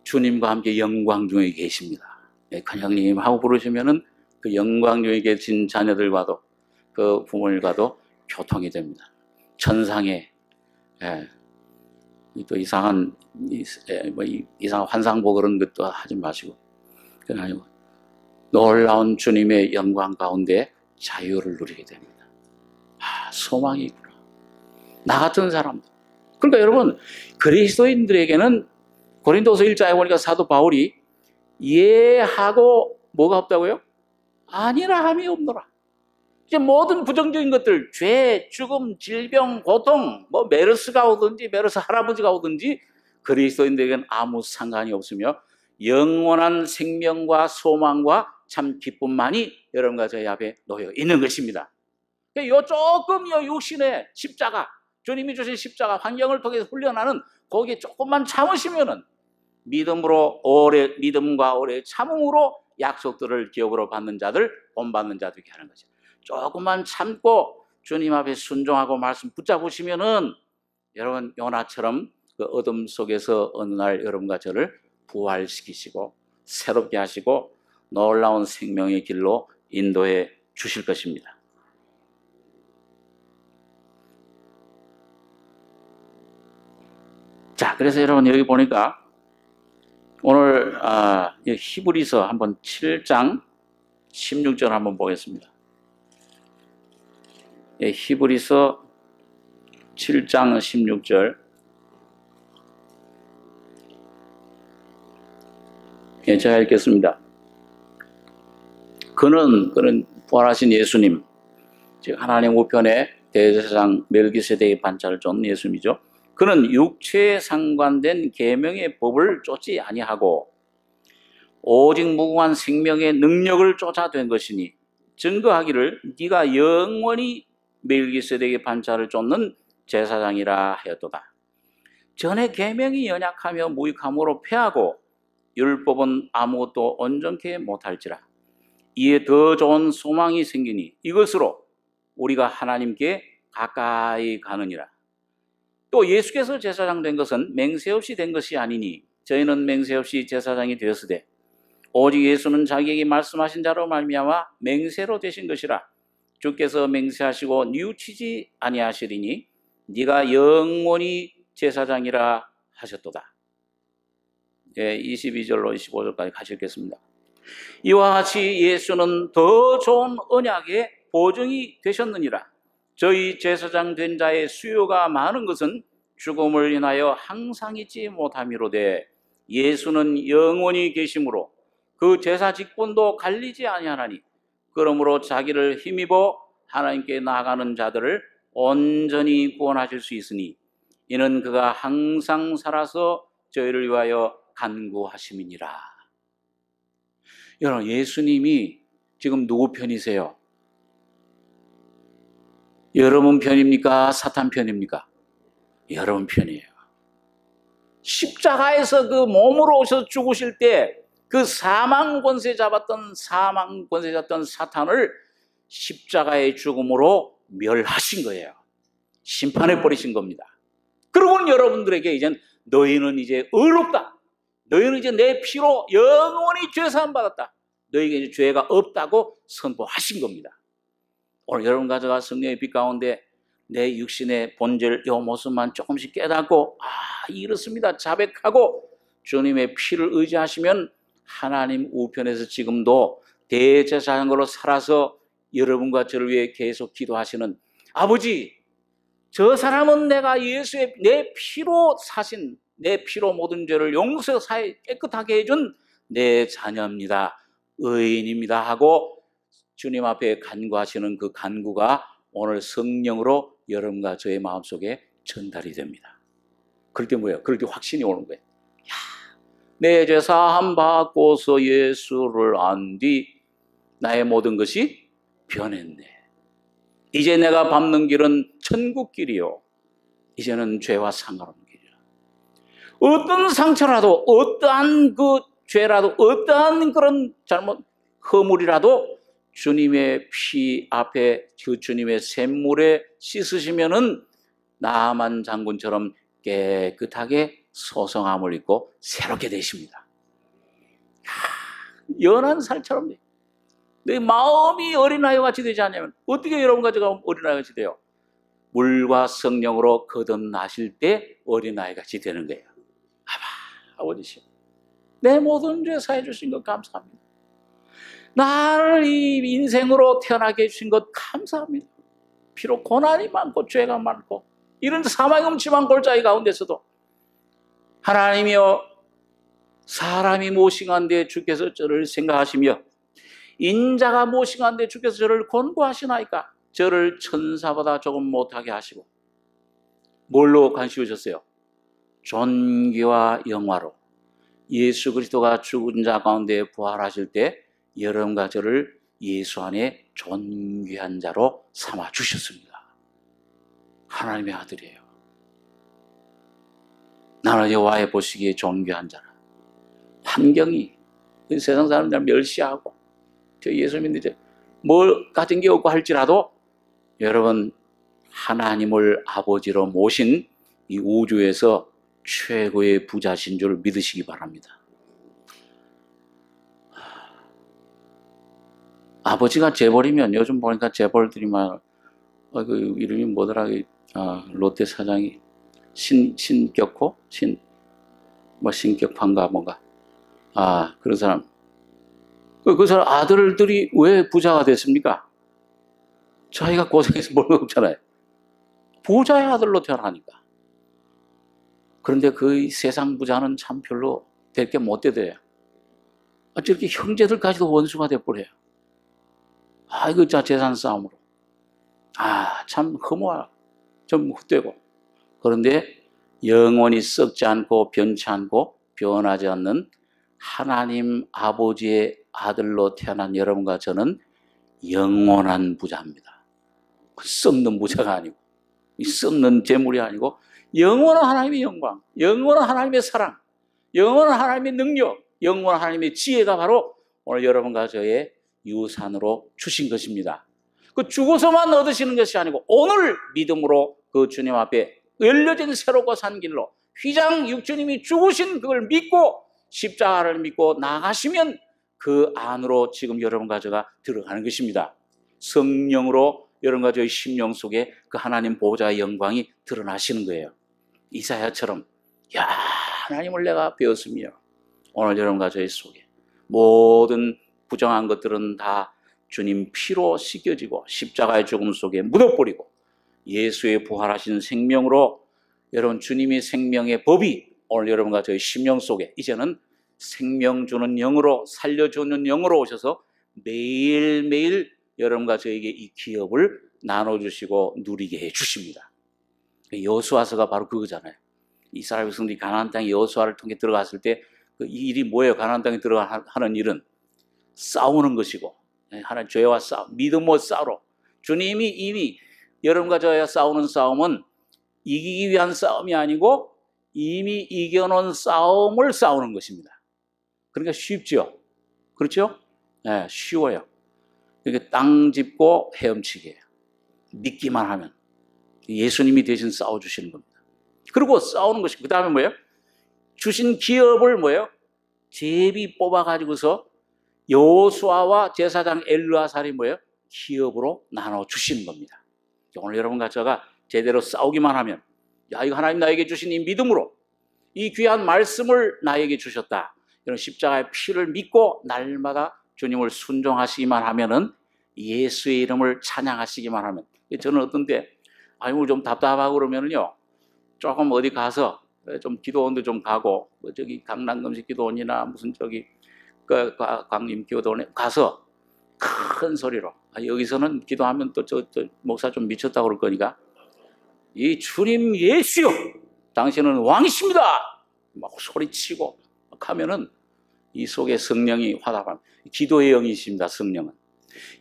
주님과 함께 영광 중에 계십니다. 큰형님 하고 부르시면은 그 영광 중에 계신 자녀들과도 그 부모님과도 교통이 됩니다. 천상에 또 이상한 이상한 환상보 그런 것도 하지 마시고 그건 아니고 놀라운 주님의 영광 가운데 자유를 누리게 됩니다. 소망이 있구나. 나 같은 사람들. 그러니까 여러분 그리스도인들에게는 고린도서 1장에 보니까 사도 바울이 예하고 뭐가 없다고요? 아니라 함이 없노라. 이제 모든 부정적인 것들, 죄, 죽음, 질병, 고통, 메르스가 오든지 메르스 할아버지가 오든지 그리스도인들에게는 아무 상관이 없으며 영원한 생명과 소망과 참 기쁨만이 여러분과 저희 앞에 놓여 있는 것입니다. 요 조금 요 육신의 십자가, 주님이 주신 십자가 환경을 통해서 훈련하는 거기에 조금만 참으시면은 믿음과 오래 참음으로 약속들을 기업으로 받는 자들, 본받는 자들에게 하는 거죠. 조금만 참고 주님 앞에 순종하고 말씀 붙잡으시면은 여러분 요나처럼 그 어둠 속에서 어느 날 여러분과 저를 부활시키시고 새롭게 하시고 놀라운 생명의 길로 인도해 주실 것입니다. 자, 그래서 여러분 여기 보니까 오늘 히브리서 한번 7장 16절 한번 보겠습니다. 히브리서 7장 16절. 제가 읽겠습니다. 그는 부활하신 예수님, 즉 하나님 우편에 대제사장 멜기세덱의 반차를 쫓는 예수님이죠. 그는 육체에 상관된 계명의 법을 쫓지 아니하고 오직 무궁한 생명의 능력을 쫓아된 것이니 증거하기를 네가 영원히 멜기세덱의 반차를 쫓는 제사장이라 하였도다. 전에 계명이 연약하며 무익함으로 패하고 율법은 아무것도 온전케 못할지라. 이에 더 좋은 소망이 생기니 이것으로 우리가 하나님께 가까이 가느니라. 또 예수께서 제사장 된 것은 맹세 없이 된 것이 아니니 저희는 맹세 없이 제사장이 되었으되 오직 예수는 자기에게 말씀하신 자로 말미암아 맹세로 되신 것이라. 주께서 맹세하시고 뉘우치지 아니하시리니 네가 영원히 제사장이라 하셨도다. 22절로 25절까지 같이 읽겠습니다. 이와 같이 예수는 더 좋은 언약의 보증이 되셨느니라. 저희 제사장 된 자의 수요가 많은 것은 죽음을 인하여 항상 잊지 못함이로되 예수는 영원히 계심으로 그 제사 직분도 갈리지 아니하나니 그러므로 자기를 힘입어 하나님께 나아가는 자들을 온전히 구원하실 수 있으니 이는 그가 항상 살아서 저희를 위하여 간구하심이니라. 여러분 예수님이 지금 누구 편이세요? 여러분 편입니까? 사탄 편입니까? 여러분 편이에요. 십자가에서 그 몸으로 오셔서 죽으실 때 그 사망 권세 잡았던 사탄을 십자가의 죽음으로 멸하신 거예요. 심판해 버리신 겁니다. 그러고는 여러분들에게 이제 너희는 이제 의롭다. 너희는 이제 내 피로 영원히 죄사함 받았다. 너희에게 이제 죄가 없다고 선포하신 겁니다. 오늘 여러분 가져가 성령의 빛 가운데 내 육신의 본질 이 모습만 조금씩 깨닫고 이렇습니다. 자백하고 주님의 피를 의지하시면 하나님 우편에서 지금도 대제사장으로 살아서 여러분과 저를 위해 계속 기도하시는 아버지, 저 사람은 내가 예수의 내 피로 사신, 내 피로 모든 죄를 용서하여 깨끗하게 해준 내 자녀입니다. 의인입니다 하고 주님 앞에 간구하시는 그 간구가 오늘 성령으로 여러분과 저의 마음속에 전달이 됩니다. 그럴 때 뭐예요? 그럴 때 확신이 오는 거예요. 내 죄 사함 받고서 예수를 안 뒤 나의 모든 것이 변했네. 이제 내가 밟는 길은 천국 길이요. 이제는 죄와 상관없는 길이야. 어떤 상처라도, 어떠한 그 죄라도, 어떠한 그런 잘못, 허물이라도 주님의 피 앞에 그 주님의 샘물에 씻으시면은 나만 장군처럼 깨끗하게 소성함을 입고 새롭게 되십니다. 연한 살처럼 돼요. 내 마음이 어린아이 같이 되지 않냐면 어떻게 여러분과 제가 어린아이 같이 돼요? 물과 성령으로 거듭나실 때 어린아이 같이 되는 거예요. 아버지시여, 내 모든 죄 사해 주신 것 감사합니다. 나를 이 인생으로 태어나게 해주신 것 감사합니다. 비록 고난이 많고 죄가 많고 이런 사망의 음침한 골짜기 가운데서도 하나님이여, 사람이 모싱한데 주께서 저를 생각하시며 인자가 모싱한데 주께서 저를 권고하시나이까? 저를 천사보다 조금 못하게 하시고 뭘로 간시우셨어요? 존귀와 영화로 예수 그리스도가 죽은 자 가운데 부활하실 때 여러분과 저를 예수 안에 존귀한 자로 삼아 주셨습니다. 하나님의 아들이에요. 나는 여호와의 보시기에 존귀한 자라. 환경이 세상 사람들 멸시하고 저 예수 믿는데 뭘 가진 게 없고 할지라도 여러분, 하나님을 아버지로 모신 이 우주에서 최고의 부자신 줄 믿으시기 바랍니다. 아버지가 재벌이면 요즘 보니까 재벌들이 막 그 이름이 뭐더라, 롯데 사장이 신격호? 신격환가 뭔가. 그런 사람. 그 사람 아들들이 왜 부자가 됐습니까? 자기가 고생해서 뭘 없잖아요. 부자의 아들로 태어나니까. 그런데 그 세상 부자는 참 별로 될 게 못 되대요. 저렇게 형제들까지도 원수가 돼버려요. 이거 재산 싸움으로. 참 허무하고 좀 헛되고. 그런데 영원히 썩지 않고 변치 않고 변하지 않는 하나님 아버지의 아들로 태어난 여러분과 저는 영원한 부자입니다. 썩는 부자가 아니고 썩는 재물이 아니고 영원한 하나님의 영광, 영원한 하나님의 사랑, 영원한 하나님의 능력, 영원한 하나님의 지혜가 바로 오늘 여러분과 저의 유산으로 주신 것입니다. 그 죽어서만 얻으시는 것이 아니고 오늘 믿음으로 그 주님 앞에 열려진 새롭고 산 길로 휘장 육주님이 죽으신 그걸 믿고 십자가를 믿고 나가시면 그 안으로 지금 여러분과 제가 들어가는 것입니다. 성령으로 여러분과 저의 심령 속에 그 하나님 보호자의 영광이 드러나시는 거예요. 이사야처럼 하나님을 내가 배웠으며 오늘 여러분과 저의 속에 모든 부정한 것들은 다 주님 피로 씻겨지고 십자가의 죽음 속에 묻어버리고 예수의 부활하신 생명으로 여러분 주님의 생명의 법이 오늘 여러분과 저의 심령 속에 이제는 생명 주는 영으로 살려주는 영으로 오셔서 매일매일 여러분과 저에게 이 기업을 나눠주시고 누리게 해주십니다. 여호수아서가 바로 그거잖아요. 이스라엘 백성들이 가나안 땅에 여호수아를 통해 들어갔을 때 그 일이 뭐예요? 가나안 땅에 들어가는 일은 싸우는 것이고 하나님 죄와 싸움, 믿음으로 싸우러 주님이 이미 여러분과 저와 싸우는 싸움은 이기기 위한 싸움이 아니고 이미 이겨놓은 싸움을 싸우는 것입니다. 그러니까 쉽죠? 그렇죠? 네, 쉬워요. 그러니까 땅 짚고 헤엄치기예요. 믿기만 하면 예수님이 대신 싸워주시는 겁니다. 그리고 싸우는 것이 그 다음에 뭐예요? 주신 기업을 뭐예요? 제비 뽑아가지고서 여호수아와 제사장 엘르아살이 뭐예요? 기업으로 나눠주시는 겁니다. 오늘 여러분과 제가 제대로 싸우기만 하면 이거 하나님 나에게 주신 이 믿음으로 이 귀한 말씀을 나에게 주셨다. 이런 십자가의 피를 믿고 날마다 주님을 순종하시기만 하면은 예수의 이름을 찬양하시기만 하면. 저는 어떤 때 아이고 좀 답답하고 그러면은요, 조금 어디 가서 좀 기도원도 좀 가고, 저기 강남금식 기도원이나 무슨 저기 광림 기도원에 가서 큰 소리로, 여기서는 기도하면 또 저 목사 좀 미쳤다고 그럴 거니까, 이 주님 예수요, 당신은 왕이십니다, 막 소리치고 막 하면은 이 속에 성령이 화답합니다. 기도의 영이십니다. 성령은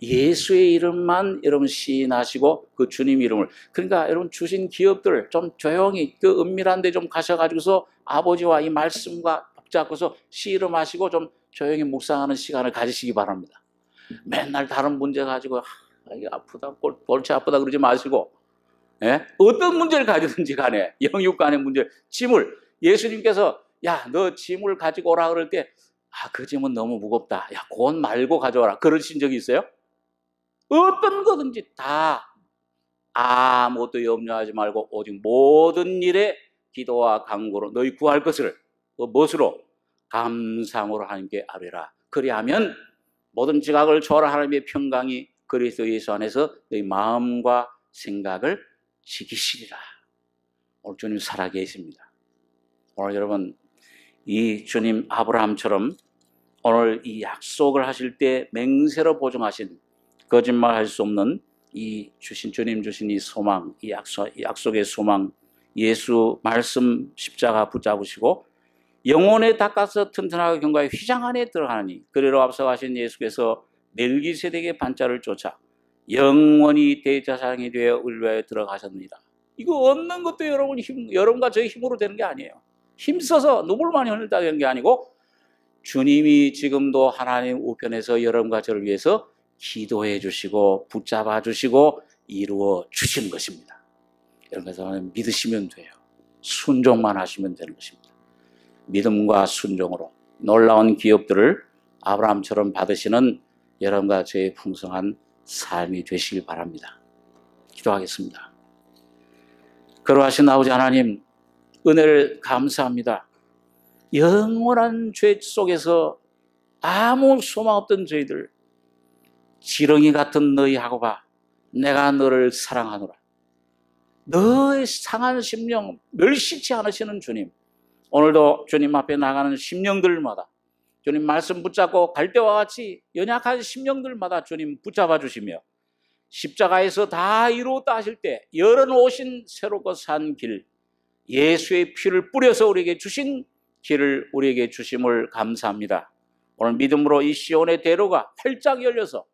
예수의 이름만 여러분 시인하시고 그 주님 이름을, 그러니까 여러분 주신 기업들 좀 조용히 그 은밀한 데 좀 가셔가지고서 아버지와 이 말씀과 붙잡고서 씨름하시고 좀 조용히 묵상하는 시간을 가지시기 바랍니다. 맨날 다른 문제 가지고 이게 아프다, 골치 아프다 그러지 마시고, 예? 어떤 문제를 가지든지 간에 영육 간의 문제, 짐을 예수님께서 야, 너 짐을 가지고 오라 그럴 때 그 짐은 너무 무겁다, 야, 그건 말고 가져와라, 그러신 적이 있어요? 어떤 거든지 다 아무것도 염려하지 말고 오직 모든 일에 기도와 간구로 너희 구할 것을 무엇으로? 감상으로 하나님께 아뢰라. 그리하면 모든 지각을 초월한 하나님의 평강이 그리스도 예수 안에서 너희 마음과 생각을 지키시리라. 오늘 주님 살아계십니다. 오늘 여러분 이 주님 아브라함처럼 오늘 이 약속을 하실 때 맹세로 보증하신, 거짓말할 수 없는 이 주님 주신 이 소망, 이 약속의 소망, 예수 말씀 십자가 붙잡으시고 영혼에 닦아서 튼튼하게 경과의 휘장 안에 들어가니, 그리로 앞서가신 예수께서 멜기세덱의 반자를 쫓아 영원히 대제사장이 되어 의로에 들어가셨느니라. 이거 얻는 것도 여러분과 저희 힘으로 되는 게 아니에요. 힘써서 눈물만 흘리다 되는 게 아니고 주님이 지금도 하나님 우편에서 여러분과 저를 위해서 기도해 주시고 붙잡아 주시고 이루어 주시는 것입니다. 여러분께서 믿으시면 돼요. 순종만 하시면 되는 것입니다. 믿음과 순종으로 놀라운 기업들을 아브라함처럼 받으시는 여러분과 저의 풍성한 삶이 되시길 바랍니다. 기도하겠습니다. 그러하신 아버지 하나님, 은혜를 감사합니다. 영원한 죄 속에서 아무 소망 없던 저희들, 지렁이 같은 너희하고가 내가 너를 사랑하노라. 너의 상한 심령 멸시치 않으시는 주님, 오늘도 주님 앞에 나가는 심령들마다 주님 말씀 붙잡고 갈 때와 같이 연약한 심령들마다 주님 붙잡아 주시며, 십자가에서 다 이루었다 하실 때 열어놓으신 새롭고 산 길, 예수의 피를 뿌려서 우리에게 주신 길을 우리에게 주심을 감사합니다. 오늘 믿음으로 이 시온의 대로가 활짝 열려서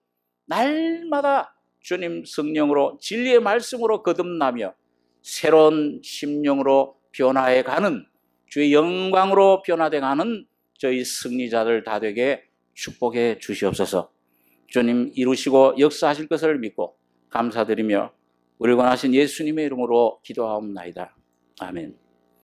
날마다 주님 성령으로 진리의 말씀으로 거듭나며 새로운 심령으로 변화해가는, 주의 영광으로 변화돼가는 저희 승리자들 다 되게 축복해 주시옵소서. 주님 이루시고 역사하실 것을 믿고 감사드리며 우리 원하신 예수님의 이름으로 기도하옵나이다. 아멘.